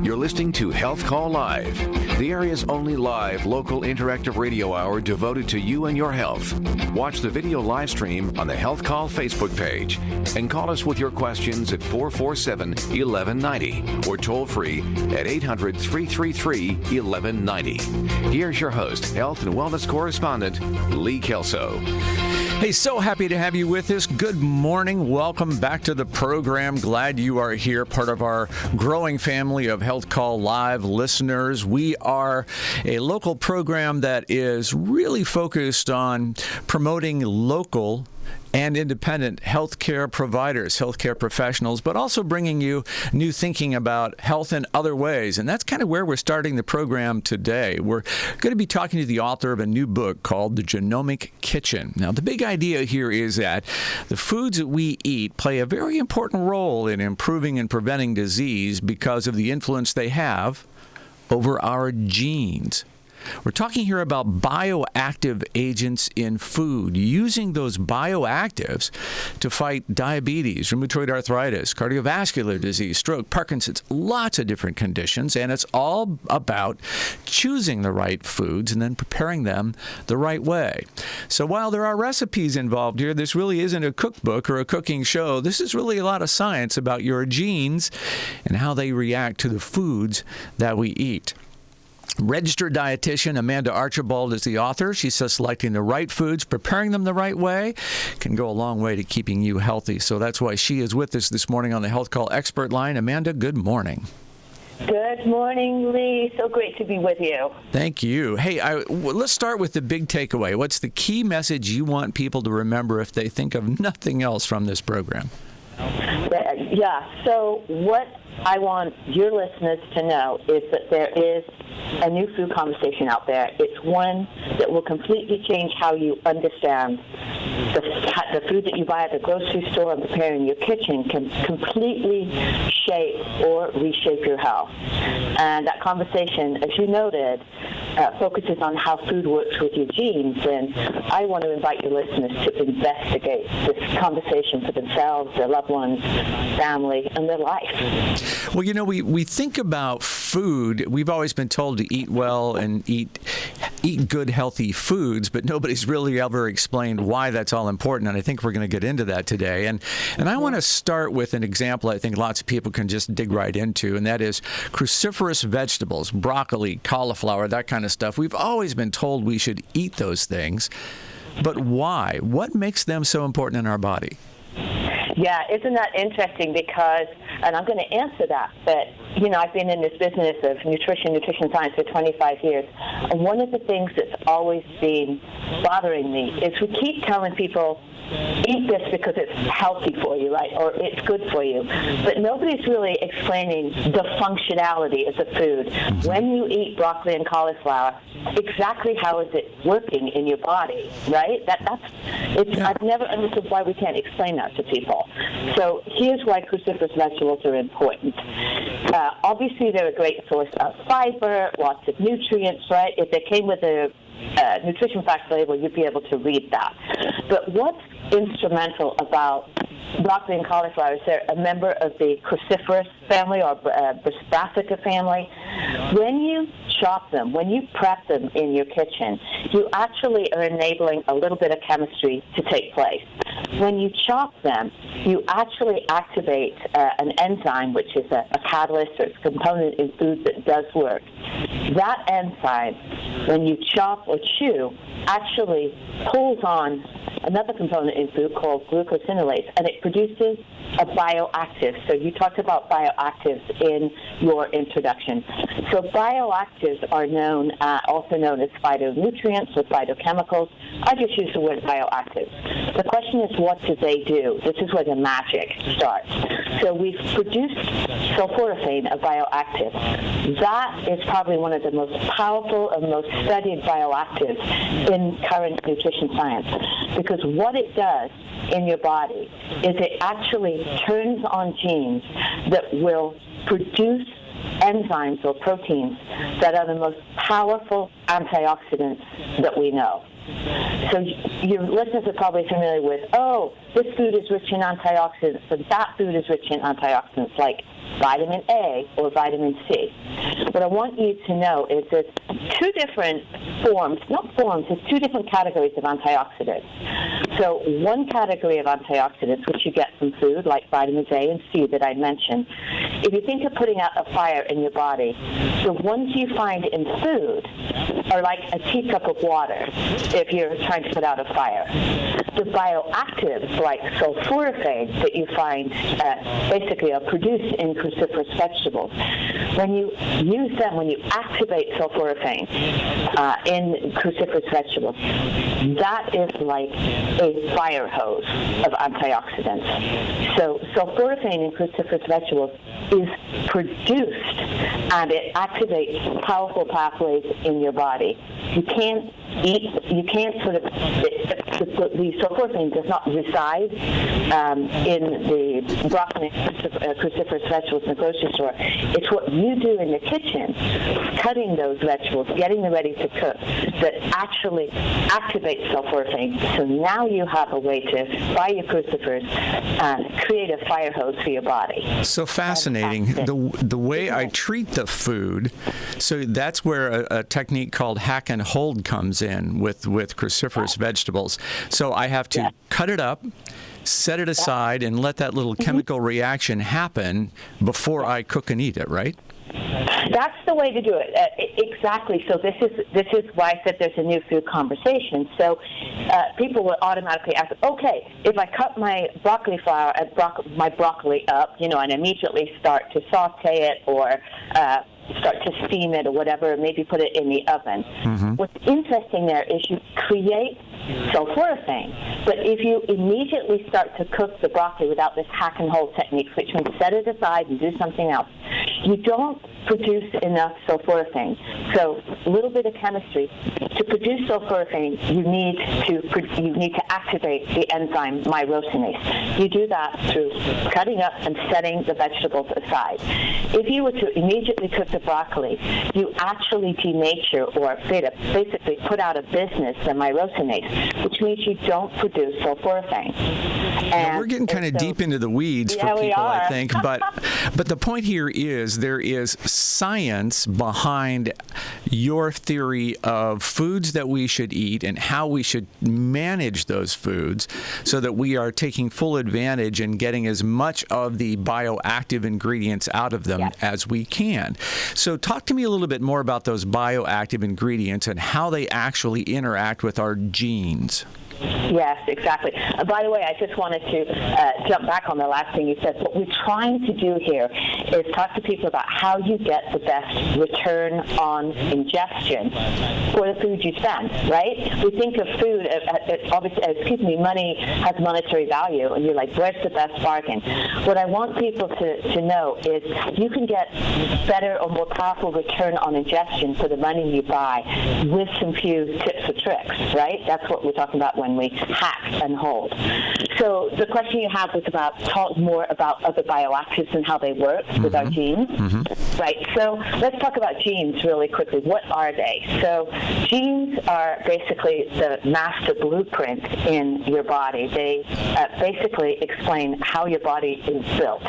You're listening to HealthCall Live, the area's only live local interactive radio hour devoted to you and your health. Watch the video live stream on the HealthCall Facebook page and call us with your questions at 447-1190 or toll free at 800-333-1190. Here's your host, health and wellness correspondent, Lee Kelso. Hey, so happy to have you with us. Good morning. Welcome back to the program. Glad you are here, part of our growing family of HealthCall Live listeners. We are a local program that is really focused on promoting local and independent healthcare providers, healthcare professionals, but also bringing you new thinking about health in other ways. And that's kind of where we're starting the program today. We're going to be talking to the author of a new book called The Genomic Kitchen. Now, the big idea here is that the foods that we eat play a very important role in improving and preventing disease because of the influence they have over our genes. We're talking here about bioactive agents in food, using those bioactives to fight diabetes, rheumatoid arthritis, cardiovascular disease, stroke, Parkinson's, lots of different conditions, and it's all about choosing the right foods and then preparing them the right way. So while there are recipes involved here, this really isn't a cookbook or a cooking show. This is really a lot of science about your genes and how they react to the foods that we eat. Registered dietitian Amanda Archibald is the author. She says selecting the right foods, preparing them the right way, can go a long way to keeping you healthy. So that's why she is with us this morning on the Health Call Expert Line. Amanda, good morning. Good morning, Lee. So great to be with you. Thank you. Hey, let's start with the big takeaway. What's the key message you want people to remember if they think of nothing else from this program? Yeah, so what I want your listeners to know is that there is a new food conversation out there. It's one that will completely change how you understand the food that you buy at the grocery store and prepare in your kitchen can completely shape or reshape your health. And that conversation, as you noted, focuses on how food works with your genes. And I want to invite your listeners to investigate this conversation for themselves, their loved ones, family, and their life. Well, you know, we think about food. We've always been told to eat well and eat good, healthy foods, but nobody's really ever explained why that's all important, and I think we're going to get into that today. And I want to start with an example I think lots of people can just dig right into, and that is cruciferous vegetables, broccoli, cauliflower, that kind of stuff. We've always been told we should eat those things, but why? What makes them so important in our body? Yeah, isn't that interesting? Because, and I'm going to answer that, but, you know, I've been in this business of nutrition science for 25 years, and one of the things that's always been bothering me is we keep telling people, eat this because it's healthy for you, right, or it's good for you. But nobody's really explaining the functionality of the food. When you eat broccoli and cauliflower, exactly how is it working in your body, right? I've never understood why we can't explain that to people. So here's why cruciferous vegetables are important. Obviously, they're a great source of fiber, lots of nutrients, right? If they came with a nutrition facts label, you'd be able to read that. But what's instrumental about broccoli and cauliflower is they're a member of the cruciferous family or brassica family. When you chop them, when you prep them in your kitchen, you actually are enabling a little bit of chemistry to take place. When you chop them, you actually activate an enzyme, which is a catalyst or it's a component in food that does work. That enzyme, when you chop or chew, actually pulls on another component in food called glucosinolase, and it produces a bioactive. So you talked about bioactives in your introduction. So bioactives are also known as phytonutrients or phytochemicals. I just use the word bioactives. The question is, what do they do? This is where the magic starts. So we've produced sulforaphane, a bioactive. That is probably one of the most powerful and most studied bioactives in current nutrition science, because what it does in your body is it actually turns on genes that will produce enzymes or proteins that are the most powerful antioxidants that we know. So your listeners are probably familiar with, this food is rich in antioxidants, but that food is rich in antioxidants like vitamin A or vitamin C. What I want you to know is there's two different there's two different categories of antioxidants. So one category of antioxidants, which you get from food, like vitamins A and C that I mentioned, if you think of putting out a fire in your body, the ones you find in food are like a teacup of water if you're trying to put out a fire. The bioactives, like sulforaphane, that you find basically are produced in cruciferous vegetables, when you use them, when you activate sulforaphane in cruciferous vegetables, that is like a fire hose of antioxidants. So sulforaphane in cruciferous vegetables is produced, and it activates powerful pathways in your body. You can't the sulforaphane does not reside in the broccoli cruciferous vegetables in the grocery store. It's what you do in the kitchen, cutting those vegetables, getting them ready to cook, that actually activates sulforaphane. So now you have a way to, by your crucifers, create a fire hose for your body. So fascinating. The way I treat the food, so that's where a technique called hack and hold comes in with cruciferous vegetables. So I have to cut it up, set it aside, and let that little chemical reaction happen before I cook and eat it, right? That's the way to do it. Exactly. So this is why I said there's a new food conversation. So people will automatically ask, okay, if I cut my broccoli flower, my broccoli up, and immediately start to saute it or start to steam it or whatever, maybe put it in the oven. Mm-hmm. What's interesting there is you create sulforaphane, but if you immediately start to cook the broccoli without this hack and hold technique, which means set it aside and do something else, you don't produce enough sulforaphane. So a little bit of chemistry. To produce sulforaphane, you need to activate the enzyme myrosinase. You do that through cutting up and setting the vegetables aside. If you were to immediately cook the broccoli, you actually denature or basically put out of business the myrosinase, which means you don't produce sulforaphane. Now, we're getting kind of deep into the weeds for people, I think, but the point here is there is science behind your theory of foods that we should eat and how we should manage those foods so that we are taking full advantage and getting as much of the bioactive ingredients out of them as we can. So talk to me a little bit more about those bioactive ingredients and how they actually interact with our genes. Yes, exactly. By the way, I just wanted to jump back on the last thing you said. What we're trying to do here is talk to people about how you get the best return on ingestion for the food you spend, right? We think of food, obviously, money has monetary value, and you're like, where's the best bargain? What I want people to know is you can get better or more powerful return on ingestion for the money you buy with some few tips or tricks, right? That's what we're talking about when we hack and hold. So the question you have was about talk more about other bioactives and how they work with our genes. Mm-hmm. Right. So let's talk about genes really quickly. What are they? So genes are basically the master blueprint in your body. They basically explain how your body is built.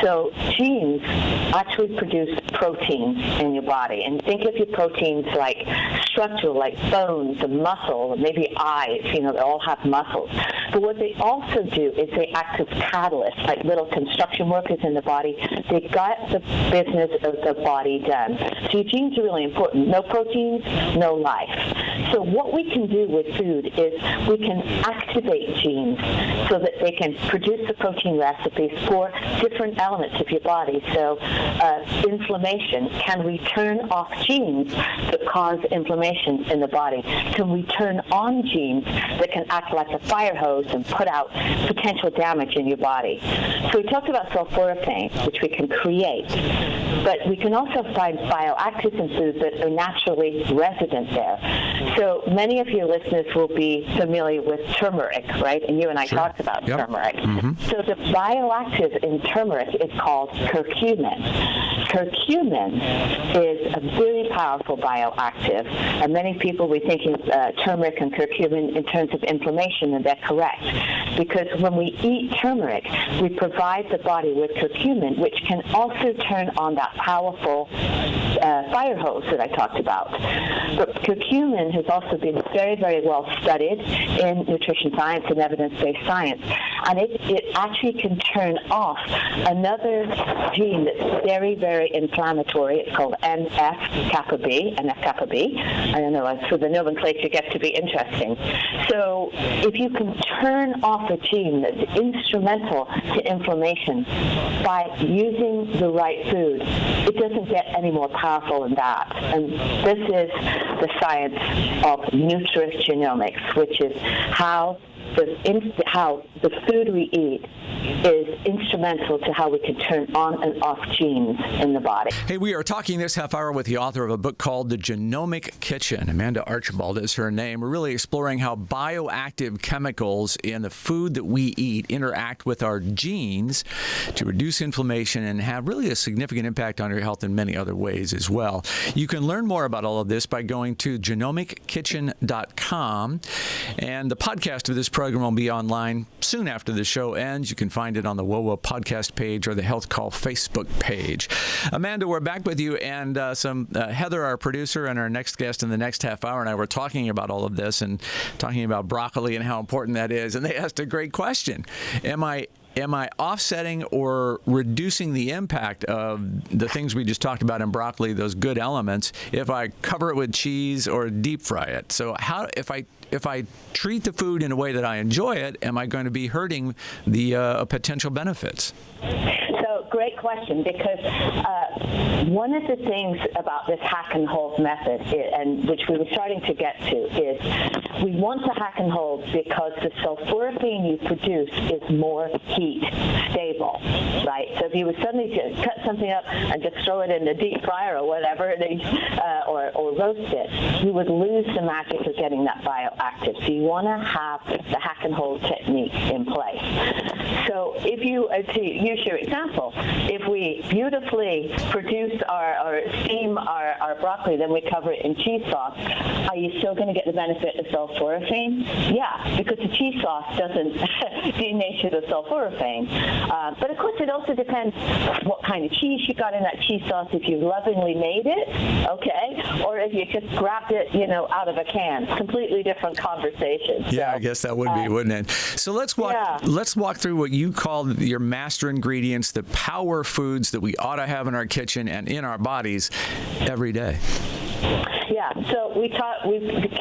So genes actually produce proteins in your body. And think of your proteins like structural, like bones and muscle, maybe eyes, they all have muscles. But what they also do is they act as catalysts, like little construction workers in the body. They got the business of the body done. So your genes are really important. No proteins, no life. So what we can do with food is we can activate genes so that they can produce the protein recipes for different elements of your body. So inflammation, can we turn off genes that cause inflammation in the body? Can we turn on genes that can act like a fire hose and put out potential damage in your body? So we talked about sulforaphane, which we can create, but we can also find bioactives in food that are naturally resident there. So many of your listeners will be familiar with turmeric, right? And you and I talked about turmeric. So the bioactive in turmeric is called curcumin. Curcumin is a very powerful bioactive, and many people will be thinking turmeric and curcumin in terms of inflammation, and they're correct. Because when we eat turmeric, we provide the body with curcumin, which can also turn on that powerful fire hose that I talked about. But curcumin has also been very, very well studied in nutrition science and evidence-based science, and it actually can turn off another gene that's very, very inflammatory. It's called NF-kappa B. I don't know, so the nomenclature gets to be interesting. So if you can turn off a gene that's instrumental to inflammation by using the right food, it doesn't get any more powerful than that. And this is the science of nutrigenomics, which is how the food we eat is instrumental to how we can turn on and off genes in the body. Hey, we are talking this half hour with the author of a book called The Genomic Kitchen. Amanda Archibald is her name. We're really exploring how bioactive chemicals in the food that we eat interact with our genes to reduce inflammation and have really a significant impact on your health in many other ways as well. You can learn more about all of this by going to genomickitchen.com, and the podcast of this program will be online soon after the show ends. You can find it on the WOWO podcast page or the HealthCall Facebook page. Amanda, we're back with you, and Heather, our producer, and our next guest in the next half hour, and I were talking about all of this and talking about broccoli and how important that is. And they asked a great question. Am I offsetting or reducing the impact of the things we just talked about in broccoli, those good elements, if I cover it with cheese or deep fry it? So if I treat the food in a way that I enjoy it, am I going to be hurting the potential benefits? So great question, because one of the things about this hack and hold method, and which we were starting to get to, is we want to hack and hold because the sulforaphane you produce is more heat stable, right? So if you would suddenly just cut something up and just throw it in the deep fryer or whatever, or roast it, you would lose the magic of getting that bioactive. So you want to have the hack and hold technique in place. So if you, to use your example, if we beautifully produce or steam our broccoli, then we cover it in cheese sauce, are you still going to get the benefit of sulforaphane? Yeah, because the cheese sauce doesn't denature the sulforaphane. But of course, it also depends what kind of cheese you got in that cheese sauce, if you lovingly made it, okay, or if you just grabbed it, out of a can. Completely different conversation. Yeah, so, I guess that would be, wouldn't it? So let's walk through what you call your master ingredients, the power foods that we ought to have in our kitchen and in our bodies every day. Yeah, so we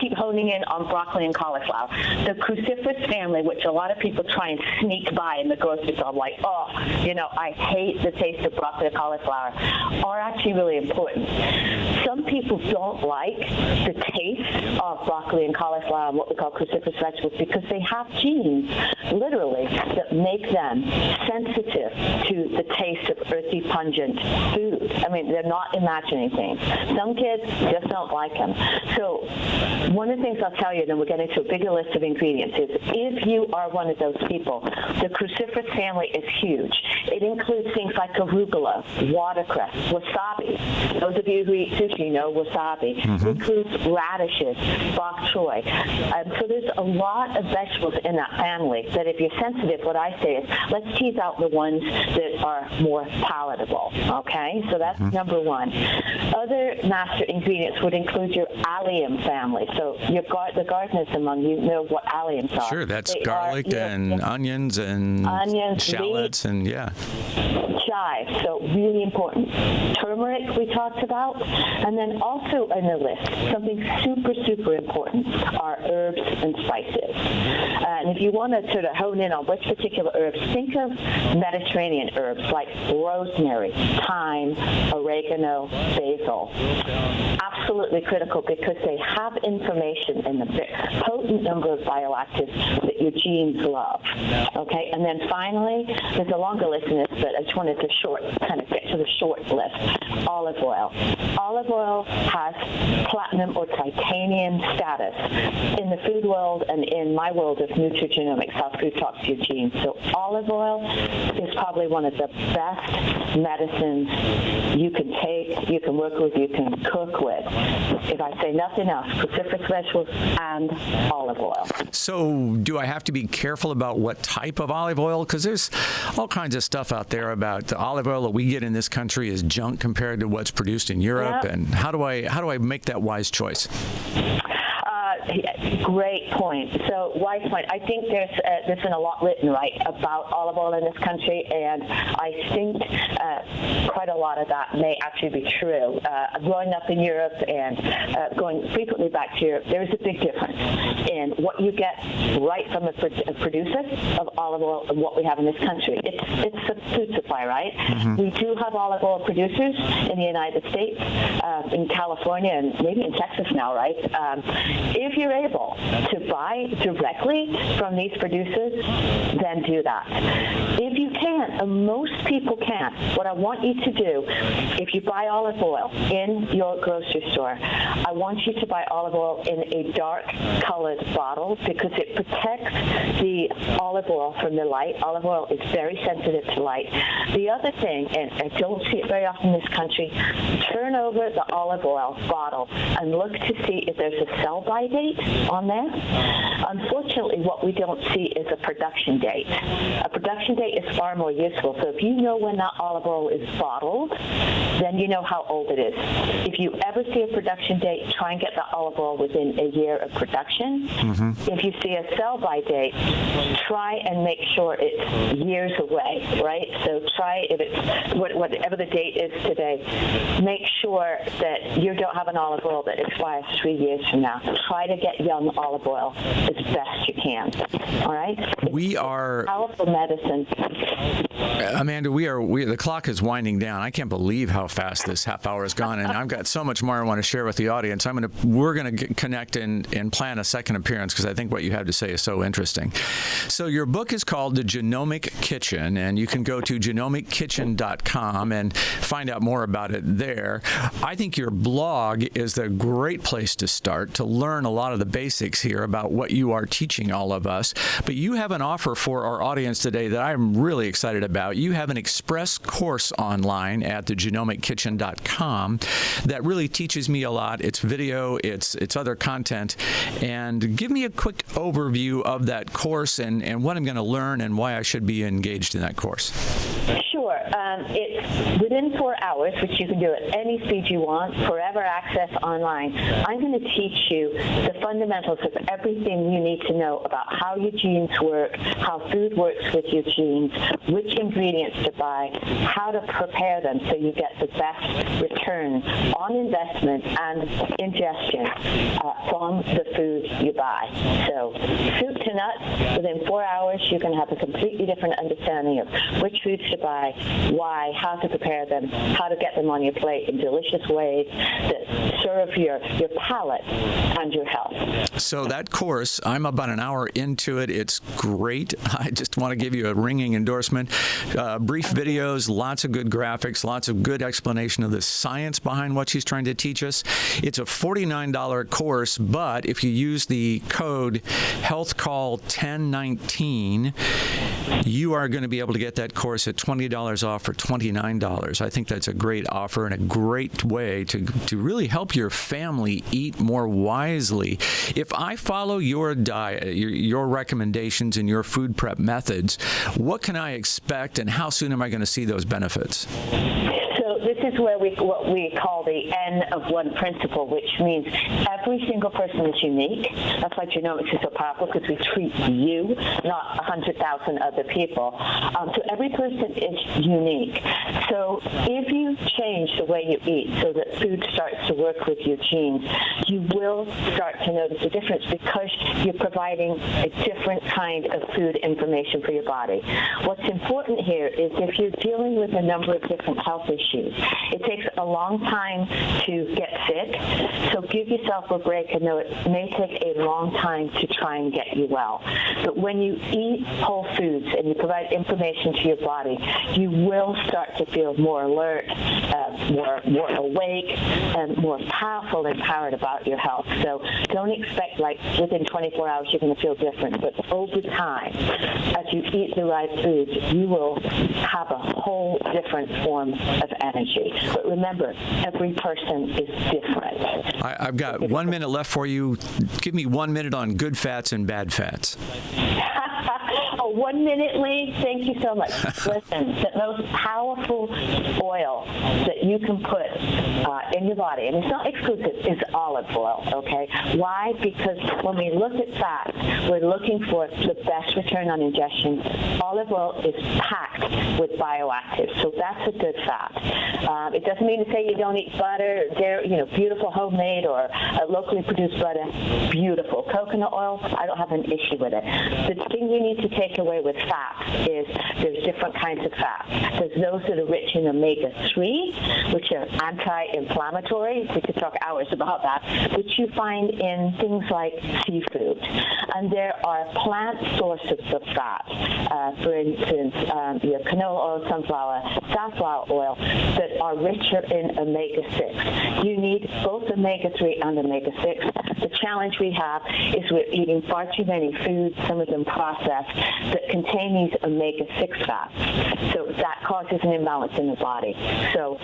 keep honing in on broccoli and cauliflower. The Cruciferous family, which a lot of people try and sneak by in the grocery store, like, I hate the taste of broccoli and cauliflower, are actually really important. Some people don't like the taste of broccoli and cauliflower and what we call cruciferous vegetables because they have genes, literally, that make them sensitive to the taste of earthy, pungent food. I mean, they're not imagining things. Some kids just don't like them. So one of the things I'll tell you, then we'll get into a bigger list of ingredients, is if you are one of those people, the cruciferous family is huge. It includes things like arugula, watercress, wasabi. Those of you who eat sushi know wasabi. It includes radishes, bok choy. So there's a lot of vegetables in that family that if you're sensitive, what I say is let's tease out the ones that are more palatable, okay? So that's number one. Other master ingredients would include your allium family. So the gardeners among you know what alliums are. Sure, that's garlic and onions and shallots and chive, so really important. Turmeric we talked about, and then also in the list, something super, super important are herbs and spices. And if you want to sort of hone in on which particular herbs, think of Mediterranean herbs like rosemary, thyme, oregano, basil. Absolutely critical because they have information in the potent number of bioactives that your genes love. Okay, and then finally, there's a longer list in this, but I just wanted to get to the short list. Olive oil. Olive oil has platinum or titanium status in the food world and in my world of nutrigenomics, how food talks to your genes. So olive oil is probably one of the best medicines you can take, you can work with, you can cook with. If I say nothing else, cruciferous vegetables and olive oil. So do I have to be careful about what type of olive oil? Because there's all kinds of stuff out there about the olive oil that we get in this country is junk compared to what's produced in Europe. Yep. And how do I make that wise choice? Great point. So, wise point. I think there's been a lot written, right, about olive oil in this country, and I think quite a lot of that may actually be true. Growing up in Europe and going frequently back to Europe, there is a big difference in what you get right from a producer of olive oil and what we have in this country. It's the food supply, right? Mm-hmm. We do have olive oil producers in the United States, in California, and maybe in Texas now, right? If you're able to buy directly from these producers, then do that. If you can't, and most people can't, what I want you to do, if you buy olive oil in your grocery store, I want you to buy olive oil in a dark colored bottle because it protects the olive oil from the light. Olive oil is very sensitive to light. The other thing, and I don't see it very often in this country, turn over the olive oil bottle and look to see if there's a sell-by date on there. Unfortunately, what we don't see is a production date. A production date is far more useful. So if you know when that olive oil is bottled, then you know how old it is. If you ever see a production date, try and get that olive oil within a year of production. Mm-hmm. If you see a sell-by date, try and make sure it's years away, right? So try, if it's whatever the date is today, make sure that you don't have an olive oil that expires 3 years from now. Try to get young olive oil as best you can. All right? We are powerful medicine. Amanda, the clock is winding down. I can't believe how fast this half hour has gone, and I've got so much more I want to share with the audience. We're going to connect and plan a second appearance because I think what you have to say is so interesting. So your book is called The Genomic Kitchen, and you can go to genomickitchen.com and find out more about it there. I think your blog is a great place to start to learn a lot of the basics here about what you are teaching all of us. But you have an offer for our audience today that I'm really excited about. You have an express course online at thegenomickitchen.com that really teaches me a lot. It's video, it's other content. And give me a quick overview of that course and what I'm going to learn and why I should be engaged in that course. Sure. It's within 4 hours, which you can do at any speed you want, forever access online. I'm going to teach you the fundamentals of everything you need to know about how your genes work, how food works with your genes, which ingredients to buy, how to prepare them so you get the best return on investment and ingestion from the food you buy. So soup to nuts, within 4 hours, you can have a completely different understanding of which foods to buy, why, how to prepare them, how to get them on your plate in delicious ways that serve your palate and your health. So that course, I'm about an hour into it. It's great. I just want to give you a ringing endorsement. Brief videos, lots of good graphics, lots of good explanation of the science behind what she's trying to teach us. It's a $49 course, but if you use the code HealthCall1019, you are going to be able to get that course at $20 off for $29. I think that's a great offer and a great way to really help your family eat more wisely. If I follow your diet, your recommendations and your food prep methods, what can I expect and how soon am I going to see those benefits? So this is where what we call the N of one principle, which means every single person is unique. That's why genomics is so powerful, because we treat you, not 100,000 other people. So every person is unique. So if you change the way you eat so that food starts to work with your genes, you will start to notice a difference because you're providing a different kind of food information for your body. What's important here is if you're dealing with a number of different health issues, it takes a long time to get sick, so give yourself a break and know it may take a long time to try and get you well. But when you eat whole foods and you provide information to your body, you will start to feel more alert, more awake, and more powerful and empowered about your health. So don't expect like within 24 hours you're going to feel different. But over time, as you eat the right foods, you will have a whole different form of energy. But remember, every person is different. I've got 1 minute left for you. Give me 1 minute on good fats and bad fats. 1 minute, Lee. Thank you so much. Listen, the most powerful oil that you can put in your body, and it's not exclusive, is olive oil, okay? Why? Because when we look at fat, we're looking for the best return on ingestion. Olive oil is packed with bioactive, so that's a good fat. It doesn't mean to say you don't eat butter, dairy, beautiful homemade or locally produced butter, beautiful. Coconut oil, I don't have an issue with it. The thing you need to take away with fats is there's different kinds of fats. There's those that are rich in omega-3, which are anti-inflammatory. We could talk hours about that, which you find in things like seafood. And there are plant sources of fat. For instance, your canola oil, sunflower, safflower oil, that are richer in omega-6. You need both omega-3 and omega-6. The challenge we have is we're eating far too many foods, some of them processed, that contain these omega-6 fats. So that causes an imbalance in the body. So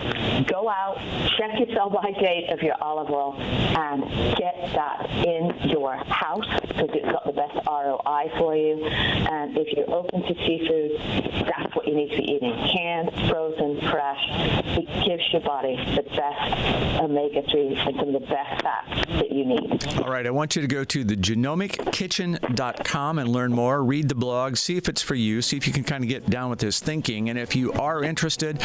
go out, check your sell-by date of your olive oil, and get that in your house because it's got the best ROI for you. And if you're open to seafood, that's what you need to be eating. Canned, frozen, fresh. It gives your body the best omega-3 and some of the best fats that you need. All right, I want you to go to the genomiccitchen.com and learn more. Read the blog, see if it's for you, see if you can kind of get down with this thinking. And if you are interested,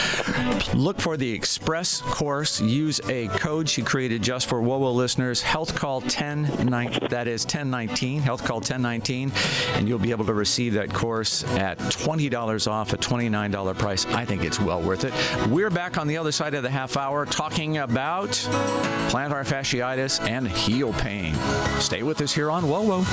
look for the Express course. Use a code she created just for WOWO listeners, HealthCall 1019, that is 1019, HealthCall 1019, and you'll be able to receive that course at $20 off a $29 price. I think it's well worth it. We're back on the other side of the half hour talking about plantar fasciitis and heel pain. Stay with us here on WOWO.